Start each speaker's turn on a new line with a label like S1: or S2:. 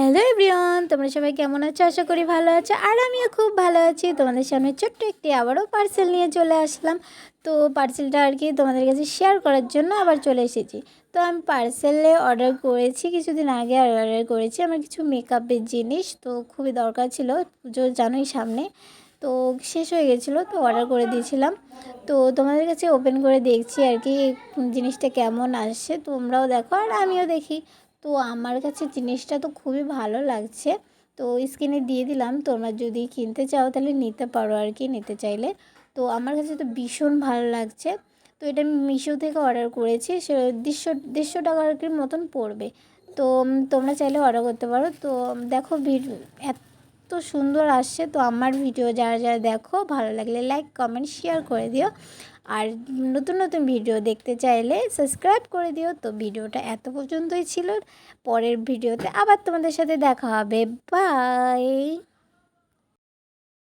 S1: Hello everyone, তোমরা সবাই কেমন আছো? আশা করি ভালো আছো। আর আমিও খুব ভালো আছি। তোমাদের সামনে ছোট্ট একটি আবারও পার্সেল নিয়ে চলে আসলাম। তো পার্সেলটা আর কি তোমাদের কাছে শেয়ার করার জন্য আবার চলে এসেছি। তো আমি পার্সেলে অর্ডার করেছি কিছুদিন আগে, আর অর্ডার করেছি আমার কিছু মেকআপের জিনিস। তো খুবই দরকার ছিল, পুজো জানোই সামনে। তো শেষ হয়ে গেছিলো, তো অর্ডার করে দিয়েছিলাম। তো তোমাদের কাছে ওপেন করে দেখছি আর কি জিনিসটা কেমন আসছে, তোমরাও দেখো আর আমিও দেখি। তো আমার কাছে জিনিসটা তো খুবই ভালো লাগছে। তো স্ক্রিনে দিয়ে দিলাম, তোমরা যদি কিনতে চাও তাহলে নিতে পারো আর কি, নিতে চাইলে। তো আমার কাছে তো ভীষণ ভালো লাগছে। তো এটা আমি মিশো থেকে অর্ডার করেছি, সে 150 টাকা আর কি মতন পড়বে। তো তোমরা চাইলে অর্ডার করতে পারো। তো দেখো এত সুন্দর আসছে। তো আমার ভিডিও যারা যারা দেখো, ভালো লাগলে লাইক কমেন্ট শেয়ার করে দিও। আর নতুন নতুন ভিডিও দেখতে চাইলে সাবস্ক্রাইব করে দিও। তো ভিডিওটা এত পর্যন্তই ছিল, পরের ভিডিওতে আবার তোমাদের সাথে দেখা হবে। বাই।